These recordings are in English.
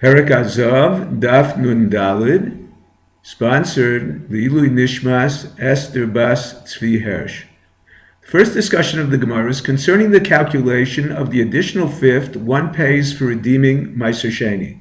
Perek Azav, Daf Nun Dalid, sponsored L'ilui Nishmas Esther Bas Tzvi Hersh. The first discussion of the Gemara is concerning the calculation of the additional fifth one pays for redeeming Meiser Sheni.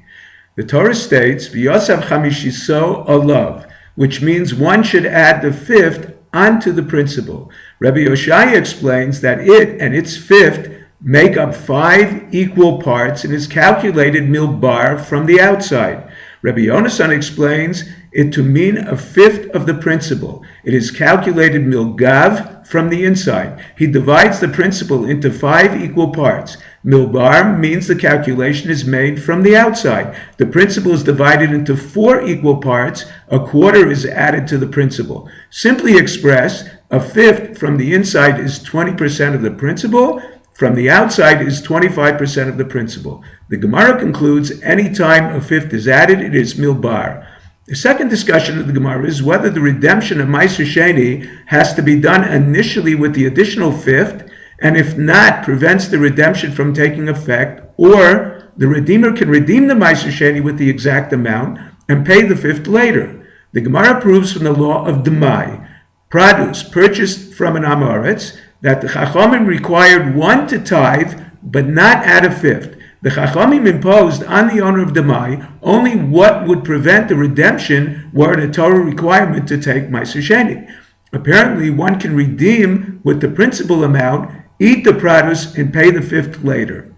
The Torah states, V'yosav chamishiso alav, which means one should add the fifth onto the principal. Rabbi Yoshoshua explains that it and its fifth make up 5 equal parts and is calculated milbar from the outside. Rabbi Yonasan explains it to mean a fifth of the principal. It is calculated milgav from the inside. He divides the principal into 5 equal parts. Milbar means the calculation is made from the outside. The principal is divided into 4 equal parts. A quarter is added to the principal. Simply expressed, a fifth from the inside is 20% of the principal. From the outside is 25% of the principal. The Gemara concludes any time a fifth is added, it is milbar. The second discussion of the Gemara is whether the redemption of Meiser Sheni has to be done initially with the additional fifth, and if not, prevents the redemption from taking effect, or the Redeemer can redeem the Meiser Sheni with the exact amount and pay the fifth later. The Gemara proves from the law of Demai, produce purchased from an Amoritz, that the Chachamim required one to tithe, but not add a fifth. The Chachamim imposed on the owner of Demai only what would prevent the redemption were it a Torah requirement to take Meiser Sheni. Apparently, one can redeem with the principal amount, eat the produce, and pay the fifth later.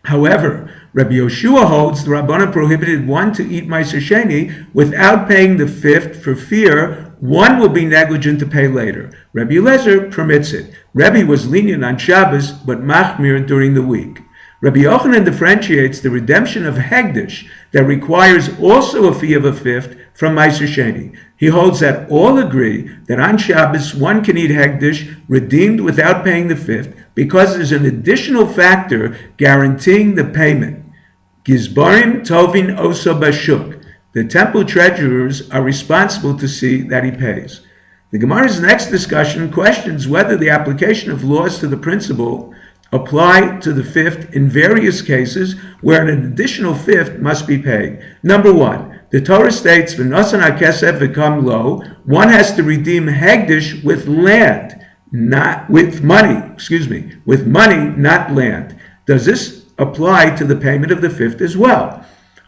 However, Rabbi Yeshua holds the Rabbanan prohibited one to eat Meiser Sheni without paying the fifth for fear one will be negligent to pay later. Rabbi Eliezer permits it. Rabbi was lenient on Shabbos, but machmir during the week. Rabbi Yochanan differentiates the redemption of Hegdish that requires also a fee of a fifth from Meiser Sheni. He holds that all agree that on Shabbos one can eat Hegdish redeemed without paying the fifth because there's an additional factor guaranteeing the payment. Gizbarim tovin oso bashuk. The temple treasurers are responsible to see that he pays. The Gemara's next discussion questions whether the application of laws to the principal apply to the fifth in various cases where an additional fifth must be paid. Number 1, the Torah states, "V'nosan hakesef v'kam lo," one has to redeem Hegdish with land, not with money. With money, not land. Does this apply to the payment of the fifth as well?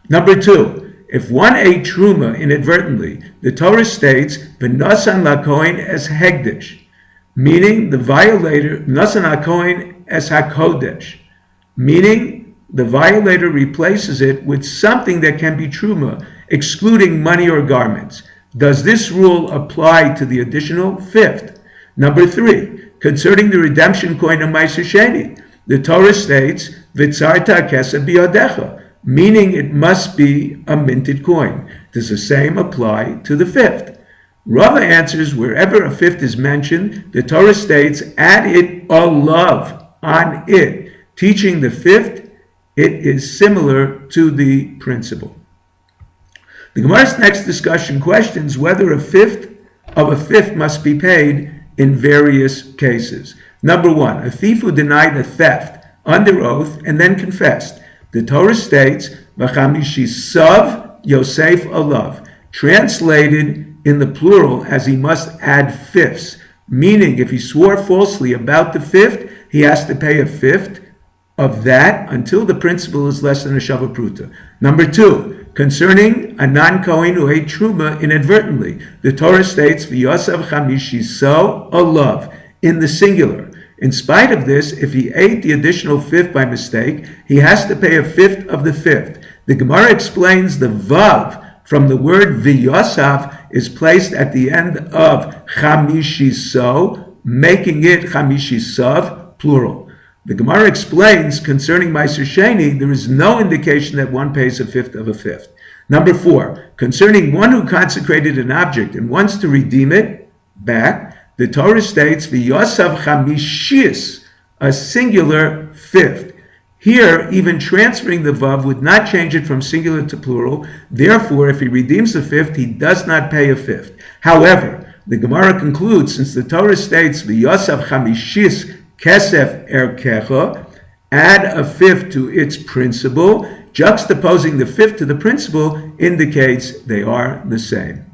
Number 2, if one ate truma inadvertently, the Torah states, "V'nosan lakohen es Hegdish," meaning the violator, "Nosan lakohen es hakodesh," meaning the violator replaces it with something that can be truma, excluding money or garments. Does this rule apply to the additional fifth? Number 3, concerning the redemption coin of Meiser Sheni, the Torah states, "V'tzarta kesef biyodecha," meaning it must be a minted coin. Does the same apply to the fifth? Rava answers, wherever a fifth is mentioned, the Torah states, add it alav, on it, teaching the fifth, it is similar to the principal. The Gemara's next discussion questions whether a fifth of a fifth must be paid in various cases. Number 1, a thief who denied a theft under oath and then confessed. The Torah states, "V'chamishisav Yosef alav," translated in the plural as he must add fifths, meaning if he swore falsely about the fifth, he has to pay a fifth of that until the principal is less than a shava pruta. Number 2, concerning a non-Kohen who ate truma inadvertently, the Torah states, "V'yosav chamishiso alav," in the singular. In spite of this, if he ate the additional fifth by mistake, he has to pay a fifth of the fifth. The Gemara explains the vav from the word v'yosav is placed at the end of chamishiso, making it chamishisav, plural. The Gemara explains concerning Meiser Sheni, there is no indication that one pays a fifth of a fifth. Number 4, concerning one who consecrated an object and wants to redeem it back, the Torah states, "V'yosav chamishis," a singular fifth. Here, even transferring the vav would not change it from singular to plural. Therefore, if he redeems the fifth, he does not pay a fifth. However, the Gemara concludes, since the Torah states, "V'yosav chamishis kesef erkecha," add a fifth to its principal, juxtaposing the fifth to the principal indicates they are the same.